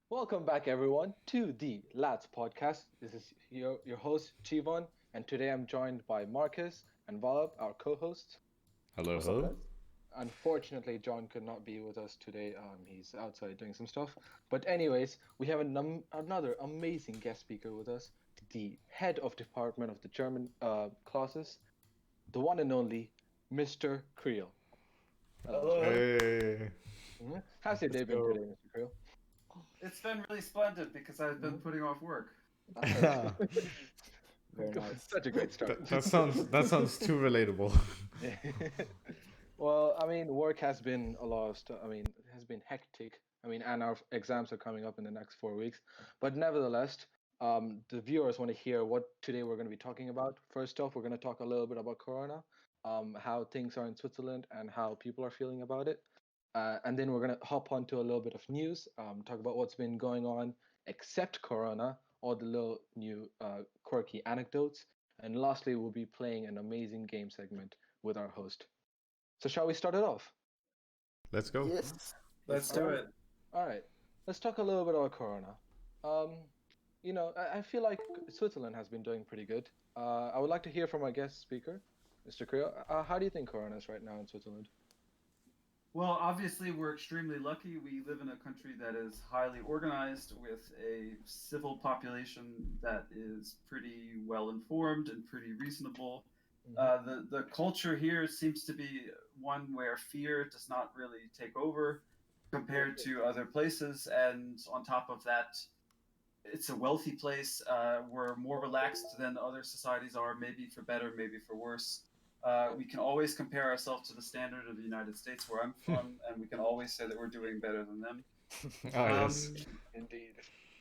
Welcome back, everyone, to the Lads podcast. This is your host, Chivon, and today I'm joined by Marcus and Valab, our co hosts. Hello, What's up, hello. guys? Unfortunately, John could not be with us today. He's outside doing some stuff. But, anyways, we have another amazing guest speaker with us, the head of department of the German classes, the one and only Mr. Creel. Hello, Mr. Hello. Creel. Hey. How's your Let's day been go. today, Mr. Creel? It's been really splendid because I've been Mhm. putting off work. Ah, Very nice. such a great start. that sounds too relatable. Yeah. Well, I mean, work has been a lot of stuff. I mean, it has been hectic. I mean, and our exams are coming up in the next 4 weeks. But nevertheless, the viewers want to hear what today we're going to be talking about. First off, we're going to talk a little bit about Corona, how things are in Switzerland, and how people are feeling about it. And then we're going to hop onto a little bit of news, talk about what's been going on except Corona, all the little new quirky anecdotes. And lastly, we'll be playing an amazing game segment with our host. So shall we start it off? Let's go. Yes. All Let's do right. it. All right. Let's talk a little bit about Corona. Um, I feel like Switzerland has been doing pretty good. I would like to hear from our guest speaker, Mr. Creel. How do you think Corona is right now in Switzerland? Well, obviously, we're extremely lucky. We live in a country that is highly organized with a civil population that is pretty well informed and pretty reasonable. Hmm. The culture here seems to be one where fear does not really take over Yeah, compared sure. to other places. And on top of that, it's a wealthy place. We're more relaxed than other societies are, maybe for better, maybe for worse. Yeah. We can always compare ourselves to the standard of the United States, where I'm from, and we can always say that we're doing better than them. Ah, yes. Um, Indeed.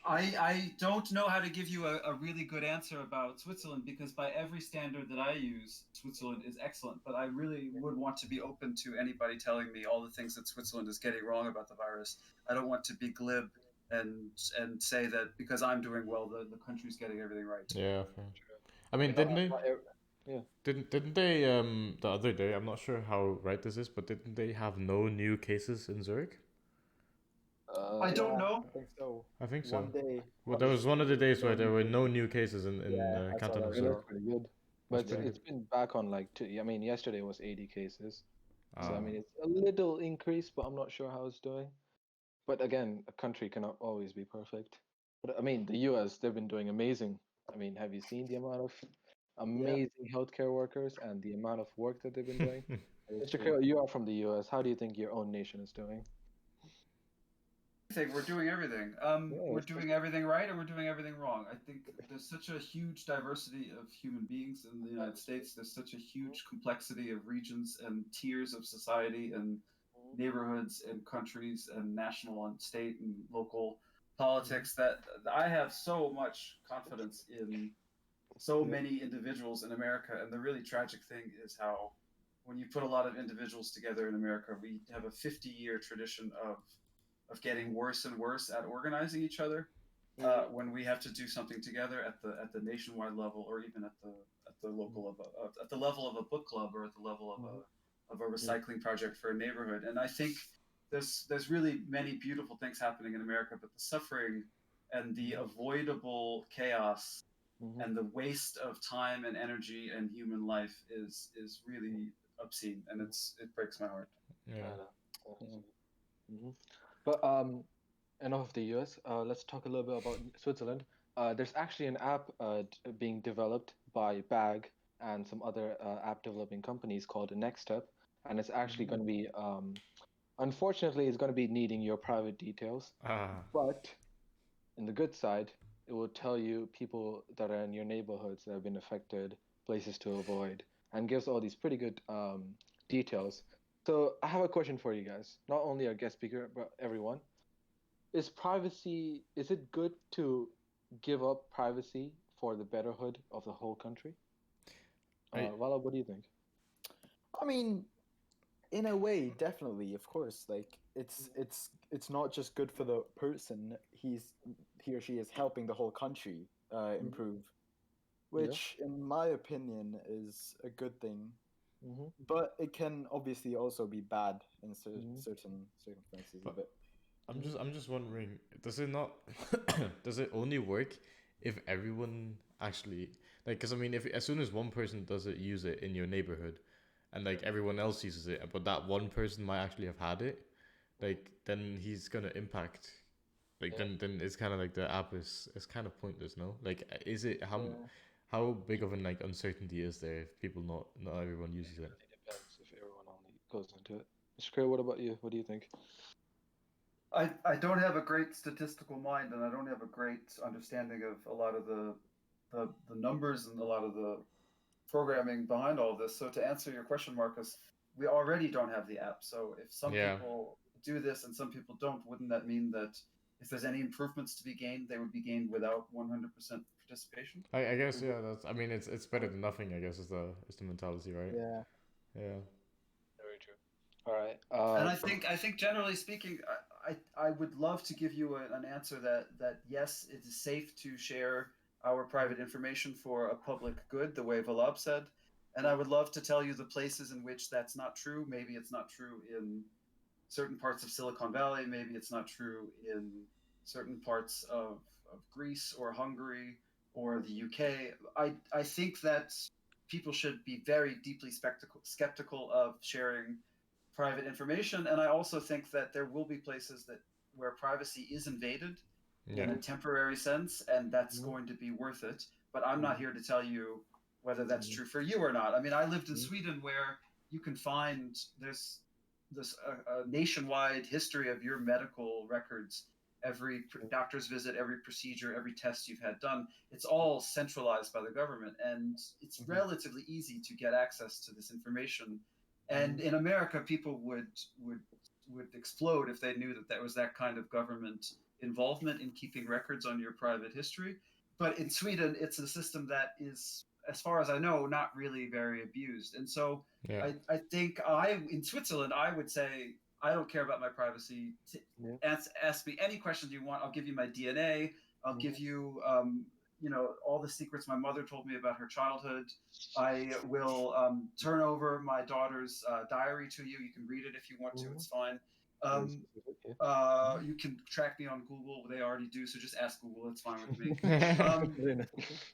I don't know how to give you a really good answer about Switzerland because, by every standard that I use, Switzerland is excellent. But I really would want to be open to anybody telling me all the things that Switzerland is getting wrong about the virus. I don't want to be glib and say that because I'm doing well, the country's getting everything right. Yeah, fair. True. I I mean, mean, didn't they? not yeah. Didn't they? The other day, I'm not sure how right this is, but didn't they have no new cases in Zurich? I don't Yeah, know. I think so. I think One so. day, Well, one there day, was one of the days no where there new were no cases. new cases in Yeah, I saw Canton that of as Really, that's Zurich. well. pretty good. That's But pretty it's good. been back on like two. I mean, yesterday was 80 cases. So I Ah, mean, it's a little increase, but I'm not sure how it's doing. But again, a country cannot always be perfect. But I mean, the US, they've been doing amazing. I mean, have you seen the amount of Yeah, amazing healthcare workers and the amount of work that they've been doing? that is Mr. true. Carroll, you are from the US. How do you think your own nation is doing? I think we're doing everything. Yeah, We're that's good. doing everything right, and we're doing everything wrong. I think there's such a huge diversity of human beings in the United States. There's such a Mhm, huge complexity of regions and tiers of society and mhm, neighborhoods and countries and national and state and local mhm. politics that I have so much confidence in so Yeah. many individuals in America. And the really tragic thing is how, when you put a lot of individuals together in America, we have a 50-year tradition of getting Mhm, worse and worse at organizing each other. mhm, When we have to do something together at the nationwide level, or even at the local at the level of a book club, or at the level mhm, of a yeah. recycling project for a neighborhood. And I think there's really many beautiful things happening in America, but the suffering and the Mhm, avoidable chaos mhm, and the waste of time and energy and human life is mhm, really obscene, and mhm. it breaks my heart. yeah. I know. Yeah. Definitely. Mhm. But enough of the US. Let's talk a little bit about Switzerland. There's actually an app being developed by BAG and some other app developing companies called Next Step, and it's actually going to Mhm. be, unfortunately, it's going to be needing your private details. Ah, But in the good side, it will tell you people that are in your neighborhoods that have been affected, places to avoid, and gives all these pretty good details. So I have a question for you guys, not only our guest speaker, but everyone. Is it good to give up privacy for the betterhood of the whole country? I Vala, what do you think? I mean, in a way, definitely, of course. Like Mhm. it's not just good for the person. He or she is helping the whole country Mhm. improve, Yeah. which, in my opinion, is a good thing. Hmm. But it can obviously also be bad in Hmm. certain circumstances a but bit. I'm just wondering, does it not does it only work if everyone actually like? Because I mean, if as soon as one person does it, use it in your neighborhood, and like everyone else uses it, but that one person might actually have had it, like then he's gonna impact. Like Yeah. then it's kind of like the app is kind of pointless, no? Like is it Yeah. how big of an like uncertainty is there if people not everyone uses it? It depends if everyone only goes into it. Mr. Creel, what about you? What do you think? I don't have a great statistical mind, and I don't have a great understanding of a lot of the numbers and a lot of the programming behind all this. So to answer your question, Marcus, we already don't have the app. So if some Yeah. people do this and some people don't, wouldn't that mean that if there's any improvements to be gained, they would be gained without 100% participation? I guess yeah. That's I mean it's better than nothing. I guess is the mentality, right? Yeah, Yeah. very true. All right. And I think generally speaking, I would love to give you an answer that yes, it is safe to share our private information for a public good, the way Valab said. And I would love to tell you the places in which that's not true. Maybe it's not true in certain parts of Silicon Valley. Maybe it's not true in certain parts of Greece or Hungary or the UK. I think that people should be very deeply skeptical of sharing private information. And I also think that there will be places that where privacy is invaded in Yeah. a temporary sense, and that's Mhm. going to be worth it. But I'm not here to tell you whether that's true for you or not. I mean, I lived in Sweden where you can find there's this a nationwide history of your medical records, every doctor's visit, every procedure, every test you've had done. It's all centralized by the government, and it's relatively easy to get access to this information. And in America, people would explode if they knew that there was that kind of government involvement in keeping records on your private history. But in Sweden, it's a system that is, as far as I know, not really very abused. And so Yeah. I think in Switzerland, I would say I don't care about my privacy. Yeah. Ask me any questions you want. I'll give you my DNA. I'll give you, all the secrets my mother told me about her childhood. I will turn over my daughter's diary to you. You can read it if you want to. It's fine. You can track me on Google. They already do, so just ask Google. It's fine with me.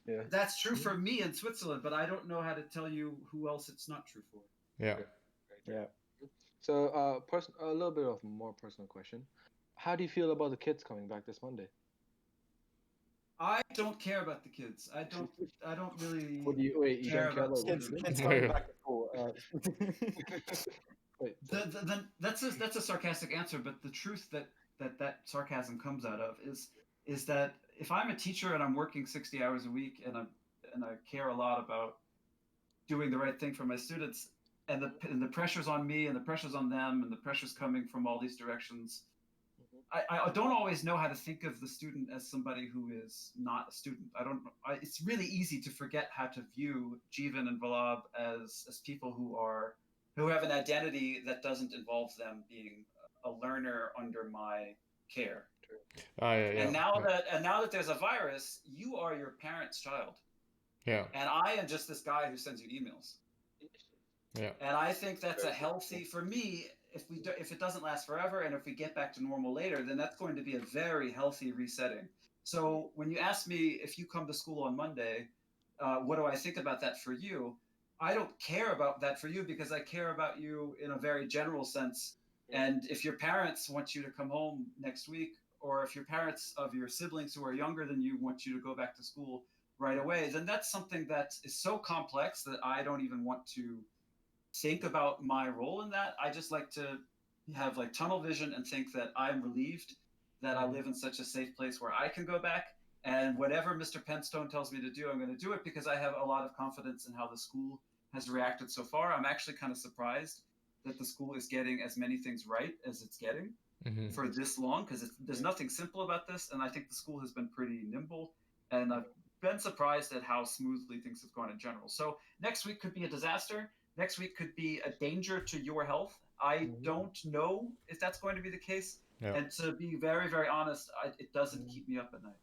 Yeah. That's true for me in Switzerland, but I don't know how to tell you who else it's not true for. Yeah. Yeah. So, a little bit of more personal question. How do you feel about the kids coming back this Monday? I don't care about the kids. I don't really What do you wait? You care don't care about about students. Kids coming back to school. Wait. That's a sarcastic answer, but the truth that sarcasm comes out of is that if I'm a teacher and I'm working 60 hours a week and I care a lot about doing the right thing for my students, and the pressure's on me and the pressure's on them and the pressure's coming from all these directions, I don't always know how to think of the student as somebody who is not a student. It's really easy to forget how to view Jeevan and Valab as people who have an identity that doesn't involve them being a learner under my care. Ah, yeah, yeah. And now that there's a virus, you are your parent's child, Yeah. and I am just this guy who sends you emails. Yeah. And I think that's a healthy, for me, if it doesn't last forever and if we get back to normal later, then that's going to be a very healthy resetting. So when you ask me if you come to school on Monday, what do I think about that for you? I don't care about that for you because I care about you in a very general sense. And if your parents want you to come home next week, or if your parents of your siblings who are younger than you want you to go back to school right away, then that's something that is so complex that I don't even want to think about my role in that. I just like to have like tunnel vision and think that I'm relieved that I live in such a safe place where I can go back. And whatever Mr. Penstone tells me to do, I'm going to do it because I have a lot of confidence in how the school has reacted so far. I'm actually kind of surprised that the school is getting as many things right as it's getting for this long, because there's nothing simple about this. And I think the school has been pretty nimble, and I've been surprised at how smoothly things have gone in general. So next week could be a disaster. Next week could be a danger to your health. I don't know if that's going to be the case. Yeah. And to be very, very honest, it doesn't keep me up at night.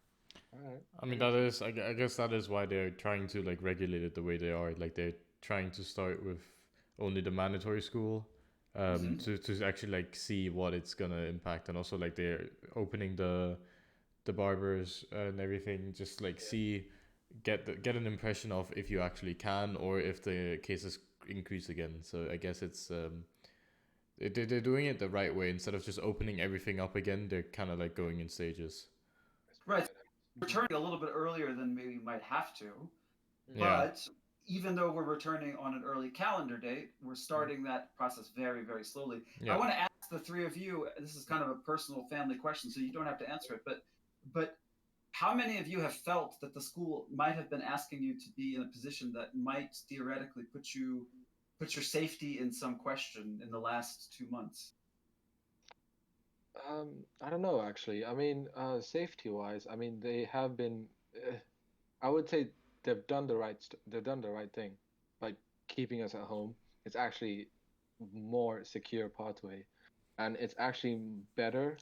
All right. I mean, I guess that is why they're trying to like regulate it the way they are. Like they're trying to start with only the mandatory school, to actually like see what it's gonna impact, and also like they're opening the barbers and everything, just like see get an impression of if you actually can or if the cases increase again. So I guess it's they're doing it the right way. Instead of just opening everything up again, they're kind of like going in stages. Right. Returning a little bit earlier than maybe we might have to, Yeah. but even though we're returning on an early calendar date, we're starting that process very, very slowly. Yeah. I want to ask the three of you, this is kind of a personal family question, so you don't have to answer it, but how many of you have felt that the school might have been asking you to be in a position that might theoretically put your safety in some question in the last 2 months? I don't know actually. I mean, safety-wise, I mean they have been. I would say they've done the right thing by keeping us at home. It's actually more secure pathway, and it's actually better.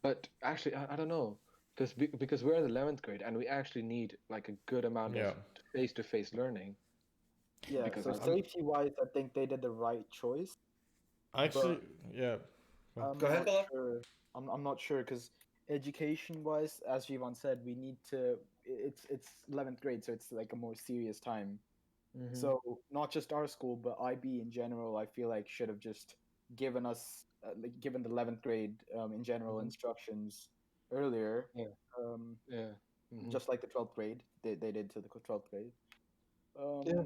But actually, I don't know, because we're in the 11th grade and we actually need like a good amount of Yeah. face-to-face learning. Yeah, Because so I'm- safety-wise, I think they did the right choice. Actually, yeah. I'm Go ahead, not Philip. sure. I'm not sure because education-wise, as Jivan said, we need to. It's 11th grade, so it's like a more serious time. Mhm. So not just our school, but IB in general, I feel like should have just given us, like, given the 11th grade in general Mhm. instructions earlier. Yeah. Um, Yeah. Mhm. just like the 12th grade, they did to the 12th grade. Yeah.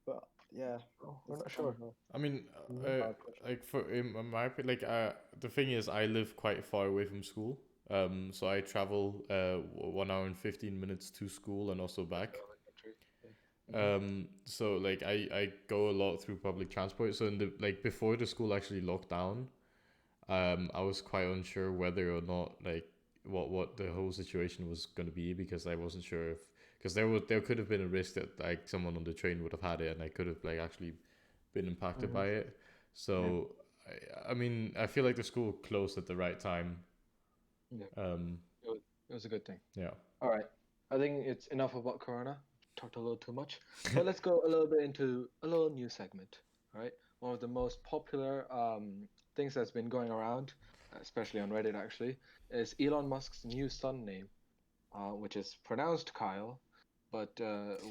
But yeah, Oh, we're it's not kind sure. of I mean, Mhm. hard question. like for in my like the thing is, I live quite far away from school. So I travel 1 hour and 15 minutes to school and also back. So like I go a lot through public transport. So in the like before the school actually locked down, I was quite unsure whether or not like what the whole situation was gonna be, because I wasn't sure if, because there could have been a risk that like someone on the train would have had it and I could have like actually been impacted Mhm. by it. So I mean I feel like the school closed at the right time. Yeah. Um It was a good thing. yeah. All right. I think it's enough about Corona. Talked a little too much. So let's go a little bit into a little new segment. All right. One of the most popular things that's been going around, especially on Reddit actually, is Elon Musk's new son name, which is pronounced Kyle, but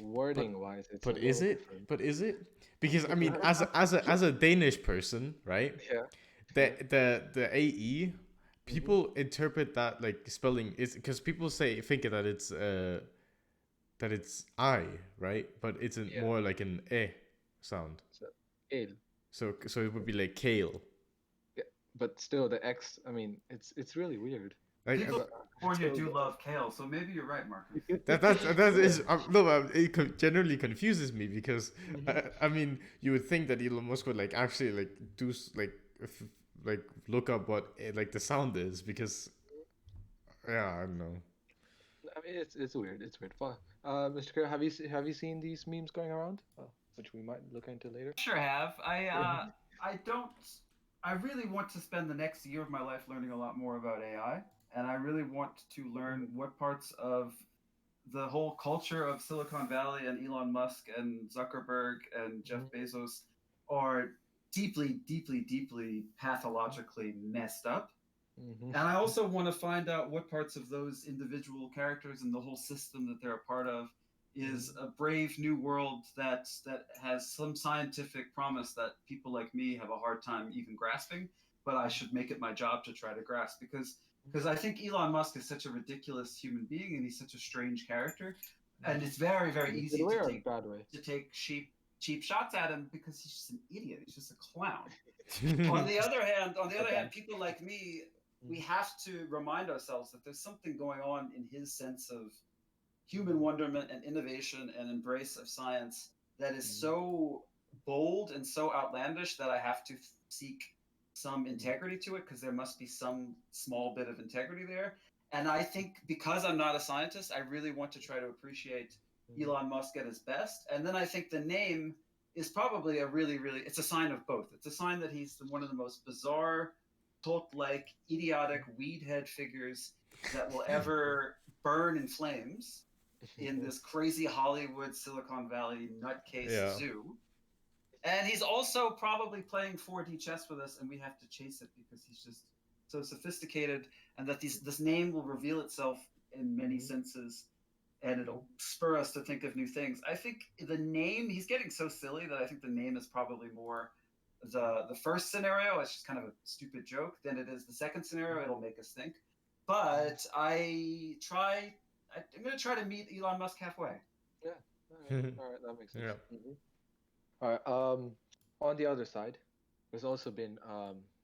wording wise, it's a But is little it? different. But is it? Because I mean, as a Danish person, right? Yeah. The AE, people interpret that like spelling is, because people think that it's I, right? But it's Yeah. more like an sound. So, Ale. So it would be like kale. Yeah. But still, the X. I mean, it's really weird. Like People in California still do the- love kale, so maybe you're right, Marcus. that is no, it generally confuses me because I mean you would think that Elon Musk would like actually like do like look up what like the sound is, because yeah, I don't know. I mean, it's weird. It's weird. Mr. Kerr, have you seen these memes going around? Which we might look into later. Sure have. I don't. I really want to spend the next year of my life learning a lot more about AI, and I really want to learn what parts of the whole culture of Silicon Valley and Elon Musk and Zuckerberg and Jeff Bezos are deeply, deeply, deeply pathologically messed up. Mm-hmm. And I also want to find out what parts of those individual characters and the whole system that they're a part of is a brave new world that has some scientific promise that people like me have a hard time even grasping, but I should make it my job to try to grasp, because I think Elon Musk is such a ridiculous human being and he's such a strange character, and it's very, very In a easy good way to or a take bad way? cheap shots at him because he's just an idiot. He's just a clown. On the other hand, people like me, we have to remind ourselves that there's something going on in his sense of human wonderment and innovation and embrace of science that is so bold and so outlandish that I have to seek some integrity to it, because there must be some small bit of integrity there. And I think because I'm not a scientist, I really want to try to appreciate Elon Musk at his best. And then I think the name is probably a really, really, it's a sign of both. It's a sign that he's one of the most bizarre, cult-like, idiotic, weedhead figures that will ever burn in flames in this crazy Hollywood Silicon Valley nutcase Yeah. zoo. And he's also probably playing 4D chess with us, and we have to chase it because he's just so sophisticated, and that this name will reveal itself in many senses, and it'll spur us to think of new things. I think the name, he's getting so silly that I think the name is probably more the first scenario. It's just kind of a stupid joke than it is the second scenario. It'll make us think. But I'm going to try to meet Elon Musk halfway. Yeah. All right, that makes sense. Yeah. All right. On the other side, there's also been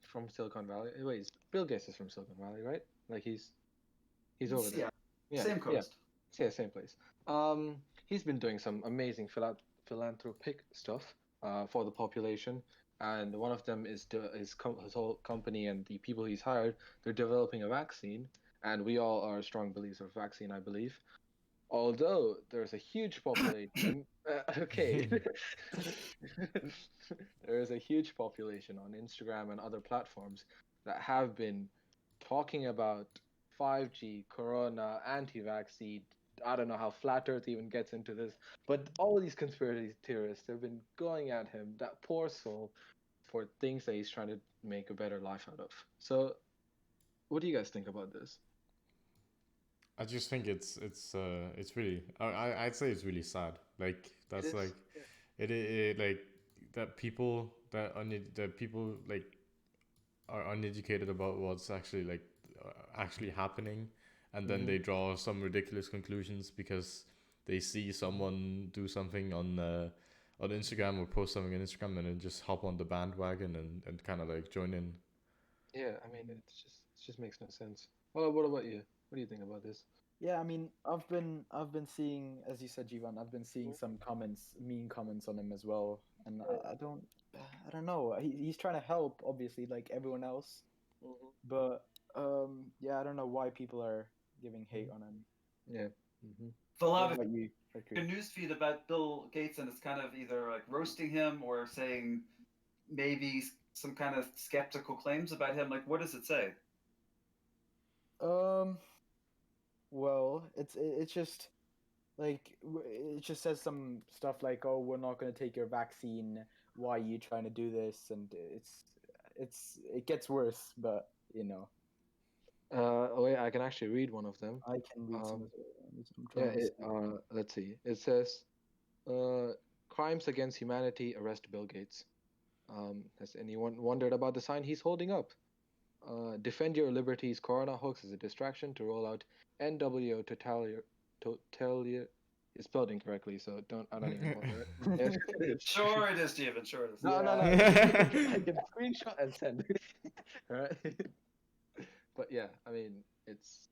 from Silicon Valley. Wait, Bill Gates is from Silicon Valley, right? Like he's over there. Yeah, same coast. Yeah, same place. He's been doing some amazing philanthropic stuff for the population, and one of them is his whole company and the people he's hired. They're developing a vaccine, and we all are strong believers of vaccine, I believe. Although there's a huge population, okay, there is a huge population on Instagram and other platforms that have been talking about 5G, Corona, anti-vaccine. I don't know how Flat Earth even gets into this, but all these conspiracy theorists have been going at him, that poor soul, for things that he's trying to make a better life out of. So, what do you guys think about this? I just think it's really I'd say it's really sad. Like that's is, like yeah. it like that people that people like are uneducated about what's actually like actually happening, and then they draw some ridiculous conclusions because they see someone do something on Instagram or post something on Instagram and then just hop on the bandwagon and kind of like join in. Yeah, I mean, it just makes no sense. Well, what about you? What do you think about this? Yeah, I mean, I've been seeing, as you said, Jivan, I've been seeing some mean comments on him as well, and I don't know. He's trying to help, obviously, like everyone else, but yeah, I don't know why people are giving hate on him. Yeah. Beloved, What about you, your newsfeed about Bill Gates, and it's kind of either like roasting him or saying maybe some kind of skeptical claims about him. Like, what does it say? Well, it's just like it just says some stuff like, "Oh, we're not going to take your vaccine. Why are you trying to do this?" And it gets worse, but you know. Oh yeah, I can actually read one of them. I can read some of Yeah, let's see. It says, crimes against humanity, arrest Bill Gates. Has anyone wondered about the sign he's holding up? Defend your liberties. Corona hoax is a distraction to roll out NWO totalia. It's spelled incorrectly, so I don't even bother it. Sure it is, Steven. Sure it is. No. I can screenshot and send. All right. But yeah, I mean, it's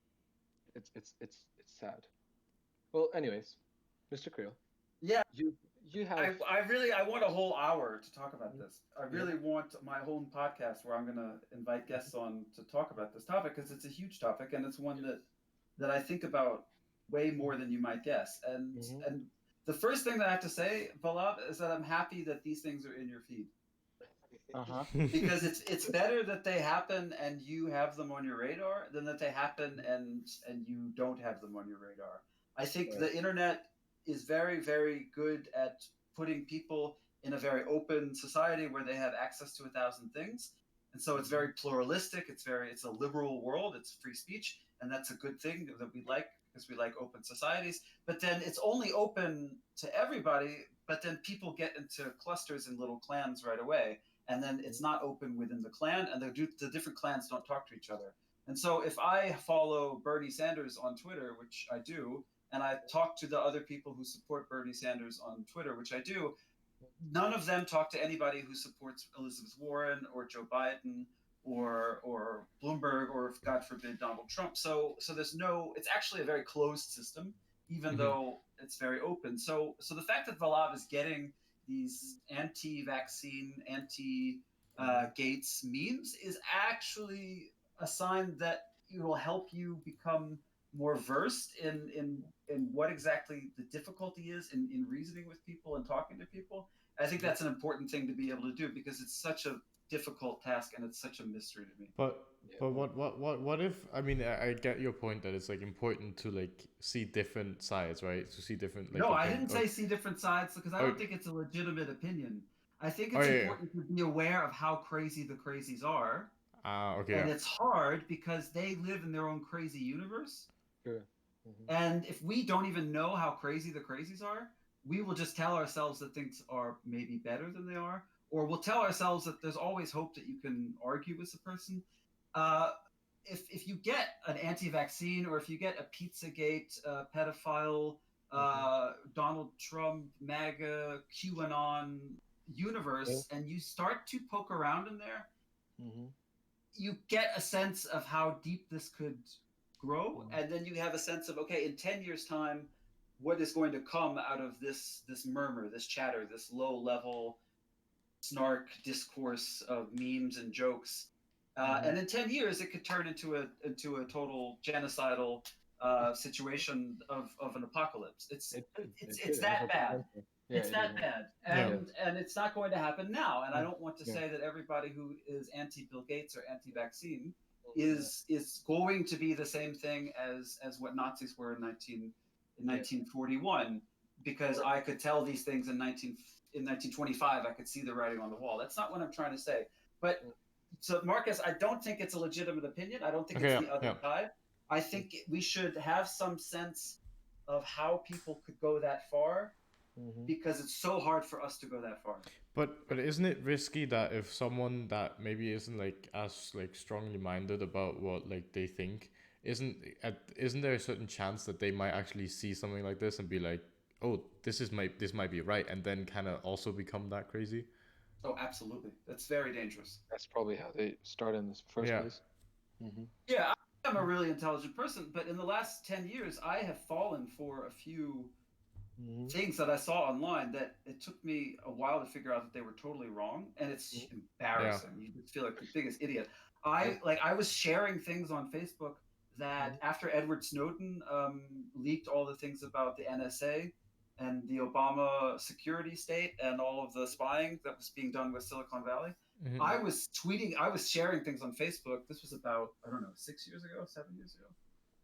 sad. Well, anyways, Mr. Creel. Yeah. You have. I want a whole hour to talk about this. I really want my whole podcast where I'm going to invite guests on to talk about this topic because it's a huge topic and it's one that I think about way more than you might guess. And the first thing that I have to say, Valab, is that I'm happy that these things are in your feed. Because it's better that they happen and you have them on your radar than that they happen and you don't have them on your radar. I think the internet is very, very good at putting people in a very open society where they have access to 1,000 things. And so it's very pluralistic. It's a liberal world. It's free speech. And that's a good thing that we like because we like open societies. But then it's only open to everybody. But then people get into clusters and little clans right away. And then it's not open within the clan. And the different clans don't talk to each other. And so if I follow Bernie Sanders on Twitter, which I do, and I talk to the other people who support Bernie Sanders on Twitter, which I do, none of them talk to anybody who supports Elizabeth Warren or Joe Biden or Bloomberg or, God forbid, Donald Trump. So there's it's actually a very closed system, even though it's very open. So the fact that Valav is getting these anti-vaccine, anti-Gates memes is actually a sign that it will help you become more versed in what exactly the difficulty is in reasoning with people and talking to people. I think that's an important thing to be able to do because it's such a difficult task and it's such a mystery to me. But what if, I mean, I get your point that it's like important to like see different sides, right? To see different. Like, no, I didn't say see different sides because I don't think it's a legitimate opinion. I think Oh, it's yeah, yeah. important to be aware of how crazy the crazies are. Okay. And Yeah. it's hard because they live in their own crazy universe. Sure. Mhm. And if we don't even know how crazy the crazies are, we will just tell ourselves that things are maybe better than they are, or we'll tell ourselves that there's always hope that you can argue with the person. If you get an anti-vaccine, or if you get a Pizzagate pedophile, Donald Trump, MAGA, QAnon universe, and you start to poke around in there, you get a sense of how deep this could grow, and then you have a sense of, okay, in 10 years time, what is going to come out of this murmur, this chatter, this low level snark discourse of memes and jokes, and in 10 years it could turn into a total genocidal situation of an apocalypse. It's that bad. It's that bad, and it's not going to happen now. And I don't want to say that everybody who is anti-Bill Gates or anti-vaccine is going to be the same thing as what Nazis were in 1941, because I could tell these things in 1925. I could see the writing on the wall. That's not what I'm trying to say. But so, Marcus, I don't think it's a legitimate opinion. I don't think it's the other side. I think we should have some sense of how people could go that far, because it's so hard for us to go that far. But isn't it risky that if someone that maybe isn't like as like strongly minded about what like they think, isn't there a certain chance that they might actually see something like this and be like, oh, this might be right, and then kind of also become that crazy? Oh, absolutely. That's very dangerous. That's probably how they start in this first place. Yeah, I'm a really intelligent person, but in the last 10 years, I have fallen for a few things that I saw online that it took me a while to figure out that they were totally wrong, and it's embarrassing. You just feel like the biggest idiot. I was sharing things on Facebook that after Edward Snowden leaked all the things about the NSA and the Obama security state and all of the spying that was being done with Silicon Valley, I was sharing things on Facebook. This was about, I don't know, 7 years ago,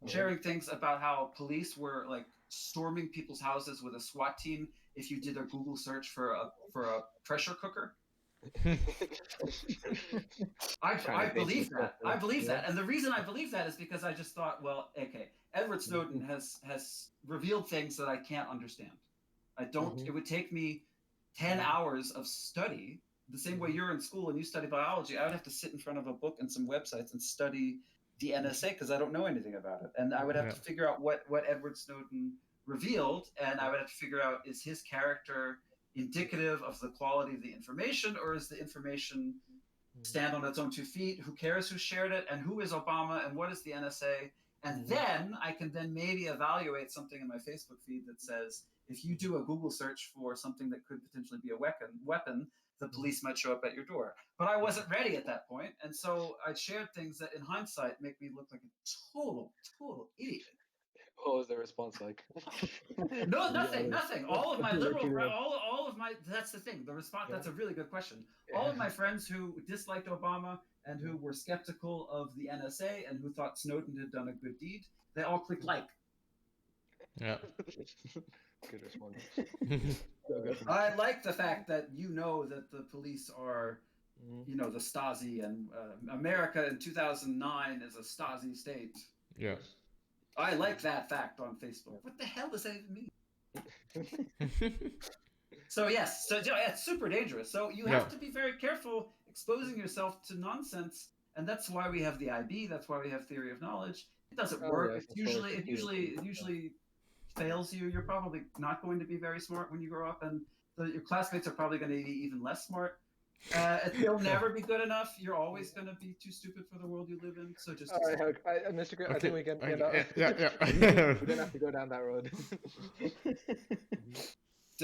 sharing things about how police were like storming people's houses with a SWAT team if you did a Google search for a pressure cooker. I believe that. I believe that. And the reason I believe that is because I just thought, well, okay, Edward Snowden has revealed things that I can't understand. It would take me 10 hours of study, the same way you're in school and you study biology. I would have to sit in front of a book and some websites and study the NSA because I don't know anything about it. And I would have to figure out what Edward Snowden revealed, and I would have to figure out, is his character indicative of the quality of the information, or is the information stand on its own 2 feet? Who cares who shared it, and who is Obama, and what is the NSA? And then I can then maybe evaluate something in my Facebook feed that says, if you do a Google search for something that could potentially be a weapon, the police might show up at your door. But I wasn't ready at that point, and so I shared things that in hindsight make me look like a total idiot. What was the response like? No, nothing. All of my that's the thing. The response, that's a really good question. All of my friends who disliked Obama and who were skeptical of the NSA and who thought Snowden had done a good deed, they all clicked like. Yeah. Good response. I like the fact that that the police are, the Stasi, and America in 2009 is a Stasi state. Yeah. I like that fact on Facebook. What the hell does that even mean? So yes, it's super dangerous. So you have to be very careful exposing yourself to nonsense, and that's why we have the IB. That's why we have theory of knowledge. It doesn't work. It usually fails you. You're probably not going to be very smart when you grow up, and your classmates are probably going to be even less smart. You'll never be good enough. You're always going to be too stupid for the world you live in. So just. Mr. Creel, I think we can. Yeah. We don't have to go down that road.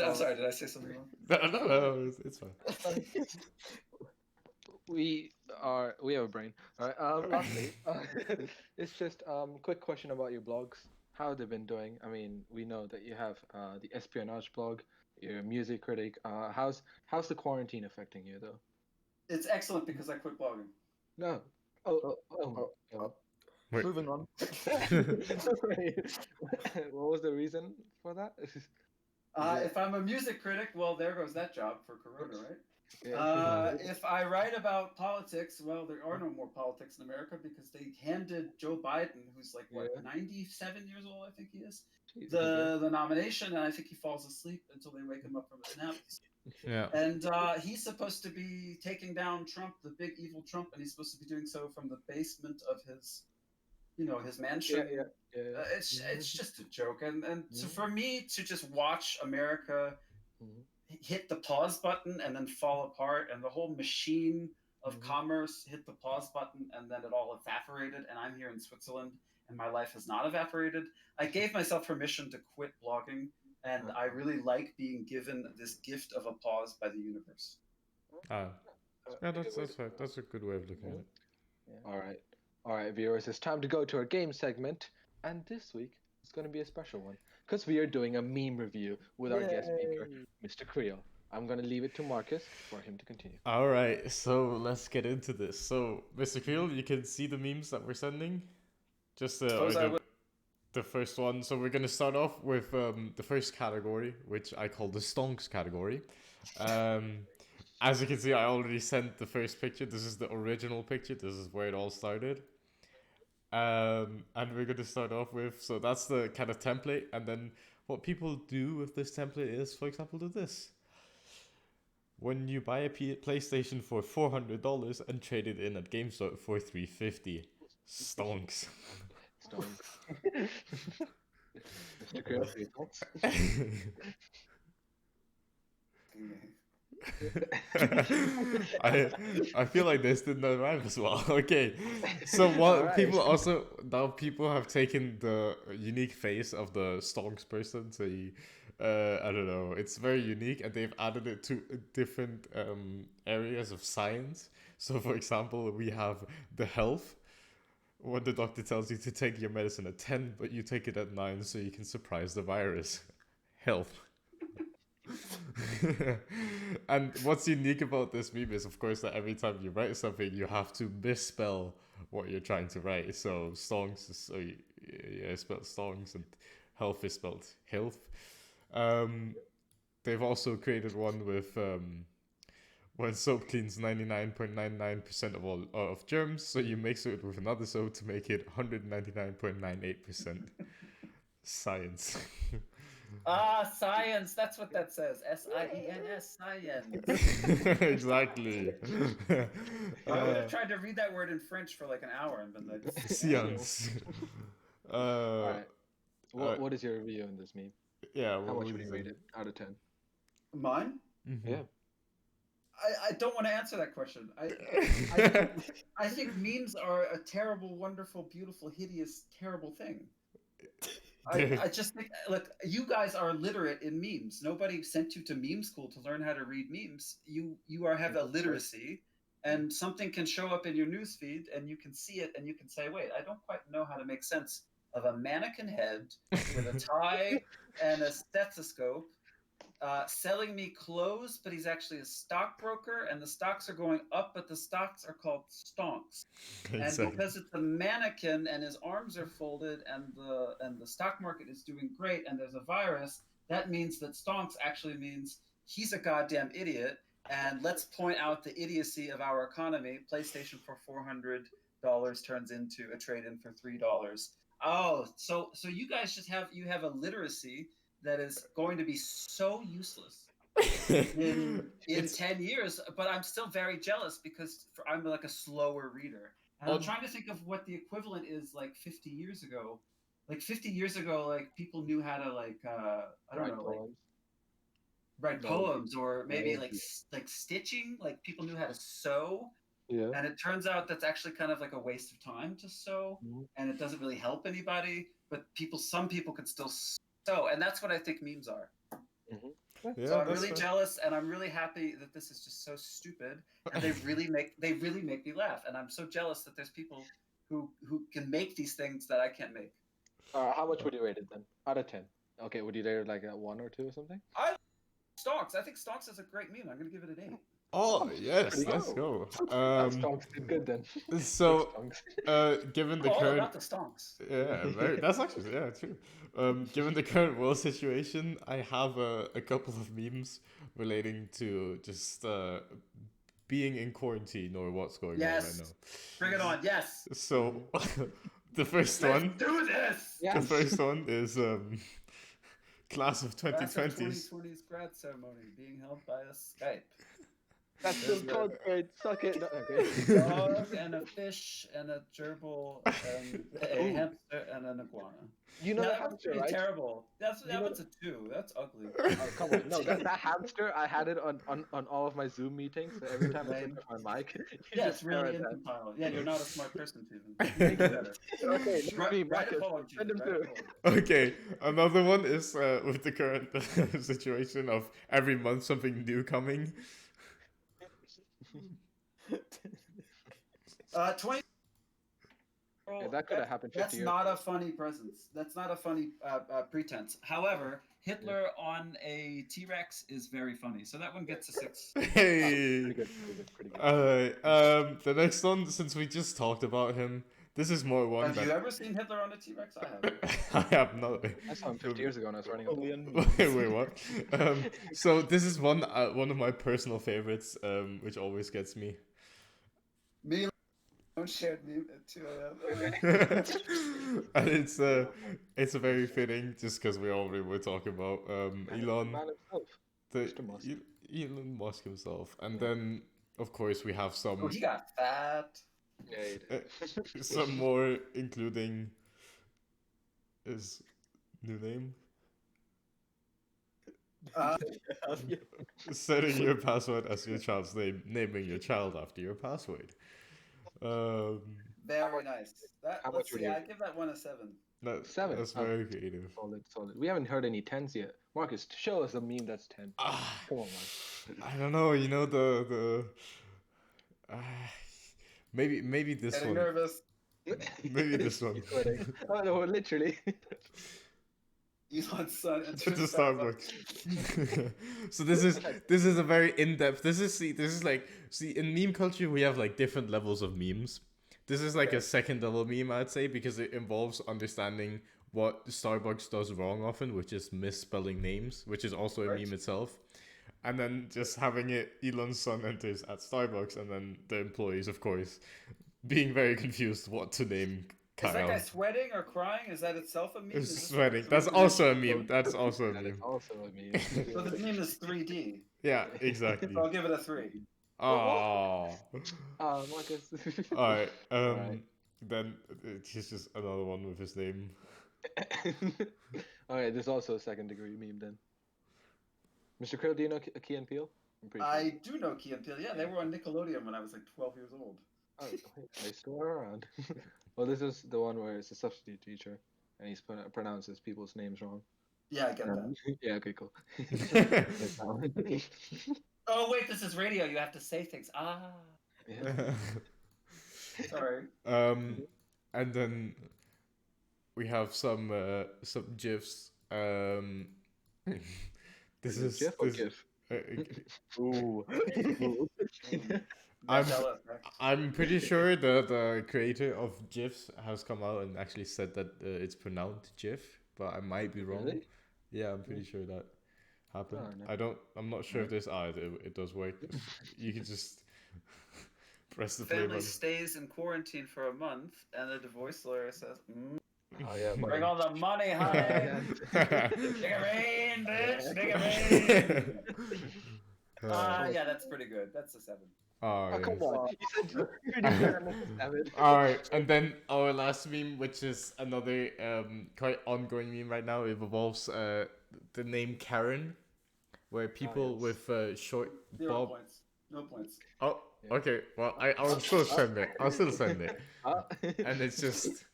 I'm sorry. Did I say something wrong? No, it's fine. We have a brain. All right. Lastly, it's just quick question about your blogs. How have they been doing? I mean, we know that you have the espionage blog. You're a music critic. How's the quarantine affecting you though? It's excellent because I quit blogging. No. Wait. Moving on. What was the reason for that? If I'm a music critic, well, there goes that job for Corona, right? If I write about politics, well, there are no more politics in America because they handed Joe Biden, who's like what, Yeah. 97 years old, I think he is, Jeez, the nomination, and I think he falls asleep until they wake him up from his nap. Yeah. And he's supposed to be taking down Trump, the big evil Trump, and he's supposed to be doing so from the basement of his, his mansion. Yeah. It's just a joke, and so Mhm. for me to just watch America Mhm. hit the pause button and then fall apart, and the whole machine of commerce hit the pause button, and then it all evaporated. And I'm here in Switzerland, and my life has not evaporated. I gave myself permission to quit blogging, and I really like being given this gift of a pause by the universe. Ah, yeah, That's a good way that's to right. put That's a good way of looking at Mhm. it. Yeah. All right, viewers. It's time to go to our game segment, and this week is going to be a special one because we are doing a meme review with our guest speaker, Yay. Mr. Creel. I'm going to leave it to Marcus for him to continue. All right, so let's get into this. So, Mr. Creel, you can see the memes that we're sending. Just Suppose I would. the first one. So we're gonna start off with the first category, which I call the stonks category. As you can see, I already sent the first picture. This is the original picture. This is where it all started. And we're gonna start off with, so that's the kind of template, and then what people do with this template is, for example, do this. When you buy a PlayStation for $400 and trade it in at GameStop for $350, stonks. Stonks. Mr. Creel, your thoughts? I feel like this didn't arrive as well. Okay, so what Alright. people have taken the unique face of the stonks person. So I don't know, it's very unique, and they've added it to different areas of science. So for example, we have the health. When the doctor tells you to take your medicine at 10, but you take it at 9 so you can surprise the virus. Health. And what's unique about this meme is, of course, that every time you write something, you have to misspell what you're trying to write. So stonks is spelled stonks, and health is spelled health. They've also created one with when soap cleans 99.99% of all of germs, so you mix it with another soap to make it 199.98%. Science. Science. That's what that says. SIENS. Science. Exactly. I would have tried to read that word in French for like an hour and been like, Science. Alright. What is your review on this meme? Yeah. How much would you rate it out of 10? Mine? Mm-hmm. Yeah. I don't want to answer that question. I think memes are a terrible, wonderful, beautiful, hideous, terrible thing. I just think, look, you guys are literate in memes. Nobody sent you to meme school to learn how to read memes. You have a literacy, and something can show up in your newsfeed, and you can see it, and you can say, wait, I don't quite know how to make sense of a mannequin head with a tie and a stethoscope selling me clothes, but he's actually a stockbroker, and the stocks are going up, but the stocks are called stonks. And because it's a mannequin and his arms are folded, and the stock market is doing great, and there's a virus, that means that stonks actually means he's a goddamn idiot. And let's point out the idiocy of our economy. PlayStation for $400 turns into a trade-in for $3. Oh, so you guys just have a literacy that is going to be so useless in 10 years, but I'm still very jealous because I'm like a slower reader. And I'm trying to think of what the equivalent is like 50 years ago. Like 50 years ago, like people knew how to like I don't know, like write poems, or maybe like stitching, like people knew how to sew. Yeah. And it turns out that's actually kind of like a waste of time to sew, and it doesn't really help anybody, but some people could still sew, and that's what I think memes are. Yeah, so I'm really jealous, and I'm really happy that this is just so stupid, and they really make me laugh, and I'm so jealous that there's people who can make these things that I can't make. How much would you rate it then? Out of 10. Okay, would you rate it like a 1 or 2 or something? Stonks. I think Stonks is a great meme. I'm going to give it an 8. Oh yes, pretty let's good. go. Stonks did good then. So Stonks. given the All current, about the stonks. yeah, very. That's actually yeah, true. Given the current world situation, I have a couple of memes relating to just being in quarantine or what's going on right Yes. now. Bring it on. Yes. So the first Let's one, do this. the Yes. first one is class of Class of 2020s. 2020's grad ceremony being held by a Skype. That's still There's called great. Suck it. No, okay. a dog and a fish and a gerbil and a Ooh. hamster and an iguana. You know Yeah, the that one's hamster, pretty right? terrible. That know one's a 2. That's ugly. Oh, come on. No, that hamster, I had it on all of my Zoom meetings. So every time I Lame. switch off my mic, you Yeah, just it's really stare at that. infantile. Yeah, you're not a smart person, Steven. Make it it better. Okay, next Write, meme, write a Marcus. poem, Send Jesus. him Write a through. poem. Okay, another one is with the current situation of every month something new coming. 20. Yeah, that could have happened 50 That's years not ago. a funny presence. That's not a funny pretense. However, Hitler on a T-Rex is very funny. So that one gets a 6. Hey. Pretty good, pretty good, pretty good. Alright, the next one, since we just talked about him, this is more one Have that you ever seen Hitler on a T-Rex? I haven't. I have not. I saw him 50 years ago when I was running a Only poll. on memes. Wait, what? So this is one of my personal favorites, which always gets me. Me don't share meme at 2 a.m. And it's a very fitting, just because we already were talking about Elon, Man himself. the Mr. Musk. Elon Musk himself, and then of course we have Oh, some he got fat. Yeah, some more, including his new name. Setting your password as your child's name, naming your child after your password. Very nice. how Let's much would see. you- I give that one a 7. 7. That's Oh. very creative. Solid. We haven't heard any 10s yet. Marcus, show us a meme that's 10. Ah, Come on, man. I don't know. You know the maybe this Getting one. nervous. Maybe this one. He's sweating. Oh no, literally. Elon's son To enters the Starbucks. Starbucks. So this is a very in-depth. This is like, in meme culture we have like different levels of memes. This is like a second level meme, I'd say, because it involves understanding what Starbucks does wrong often, which is misspelling names, which is also a Right. meme itself. And then just having it, Elon's son enters at Starbucks, and then the employees, of course, being very confused what to name Is that guy Kyle. sweating or crying? Is that itself a meme? Is this Sweating. a That's meme? also a meme. That's also a That is meme. also a meme. So the meme is 3D. Yeah, exactly. So I'll give it a 3. Oh. Marcus. Alright. Alright. Then here's just another one with his name. Alright, there's also a second degree meme then. Mr. Creel, do you know Key and Peele? I'm pretty sure. I do know Key and Peele. Yeah, they were on Nickelodeon when I was like 12 years old. Oh, they still are around. Well, this is the one where it's a substitute teacher, and he pronounces people's names wrong. Yeah, I get that. Yeah, okay, cool. Oh wait, this is radio. You have to say things. Ah, Yeah. sorry. And then we have some gifs. This is Jeff or this, GIF? Ooh. I'm- Mandela effect. I'm pretty sure the creator of GIFs has come out and actually said that it's pronounced GIF, but I might be wrong. Really? Yeah, I'm pretty sure that happened. no. I'm not sure if this. It does work. You can just press the play Family button. stays in quarantine for a month, and the divorce lawyer says, Oh yeah, "Bring all the money, honey. Dig a rain, bitch. Dig a rain." Yeah, that's pretty good. That's a 7. Oh, come on. You said Alright, and then our last meme, which is another quite ongoing meme right now, it involves the name Karen, where people yes. with short 0 bob. points. No points. Oh, Yeah. okay. Well, I'll still send it. I'll still send it. And it's just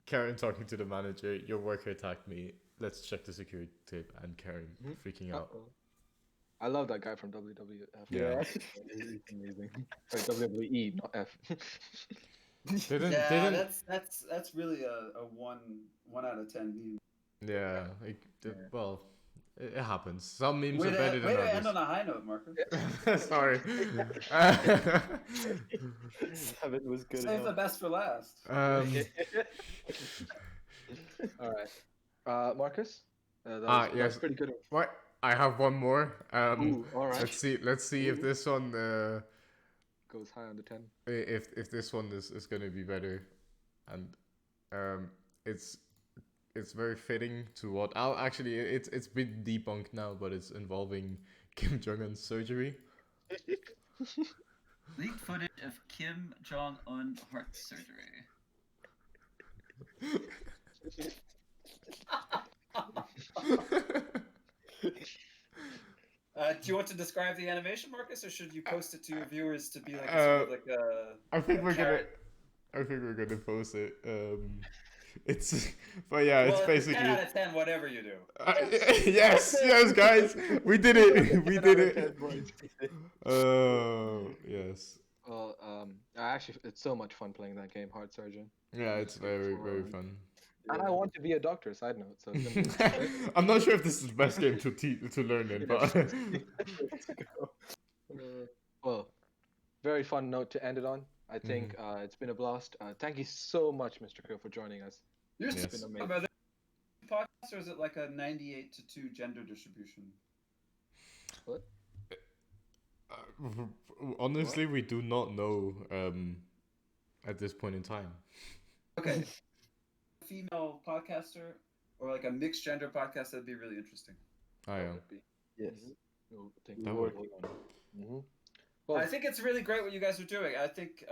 Karen talking to the manager. Your worker attacked me. Let's check the security tape. And Karen freaking out. I love that guy from WWF. Yeah. He's amazing. Sorry, WWE, not F. Didn't. That's really a 1 out of 10 meme. Yeah. Well, It happens. Some memes Way are better to than end on others. a high note, Marcus. Sorry. 7 was good Save the enough. best for last. All right. Marcus? That was Yes. pretty good. What? I have one more. Ooh, all right. Let's see if Ooh. this one Goes high on the 10. if this one is gonna be better, and it's very fitting to what it's been debunked now, but it's involving Kim Jong-un's surgery. Leaked footage of Kim Jong-un heart surgery. Do you want to describe the animation, Marcus, or should you post it to your viewers to be like a sort of like a? I think we're carrot? gonna post it. It's but yeah, it's Well, basically 10 out of 10, whatever you do. yes, guys, we did it. We did it. Yes. Well, actually, it's so much fun playing that game, Heart Surgeon. Yeah, it's very fun. And I want to be a doctor. Side note. So it's gonna be I'm not sure if this is the best game to learn in, but Let's go. well, very fun note to end it on. I think it's been a blast. Thank you so much, Mr. Creel, for joining us. You're Yes. speaking about the podcast, or is it like a 98-2 gender distribution? honestly, we do not know at this point in time. Okay. Female podcaster or like a mixed gender podcast, that'd be really interesting. I am. Yes. We'll take That that would- Mm-hmm. I think it's really great what you guys are doing. I think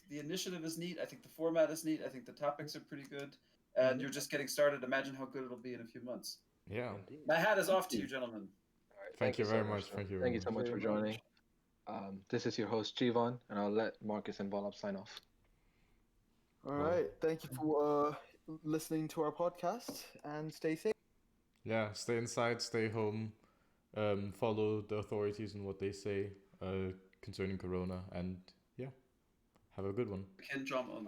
the initiative is neat. I think the format is neat. I think the topics are pretty good. And you're just getting started. Imagine how good it'll be in a few months. Yeah. My hat is off to you, gentlemen. All right, Thank you so very much. sir. Thank you Thank you very so much for Very much. joining. This is your host, Jivon, and I'll let Marcus and Volop sign off. All right. Thank you for listening to our podcast, and stay safe. Yeah, stay inside, stay home, follow the authorities and what they say concerning Corona, and yeah, have a good one. Kim Jong-un.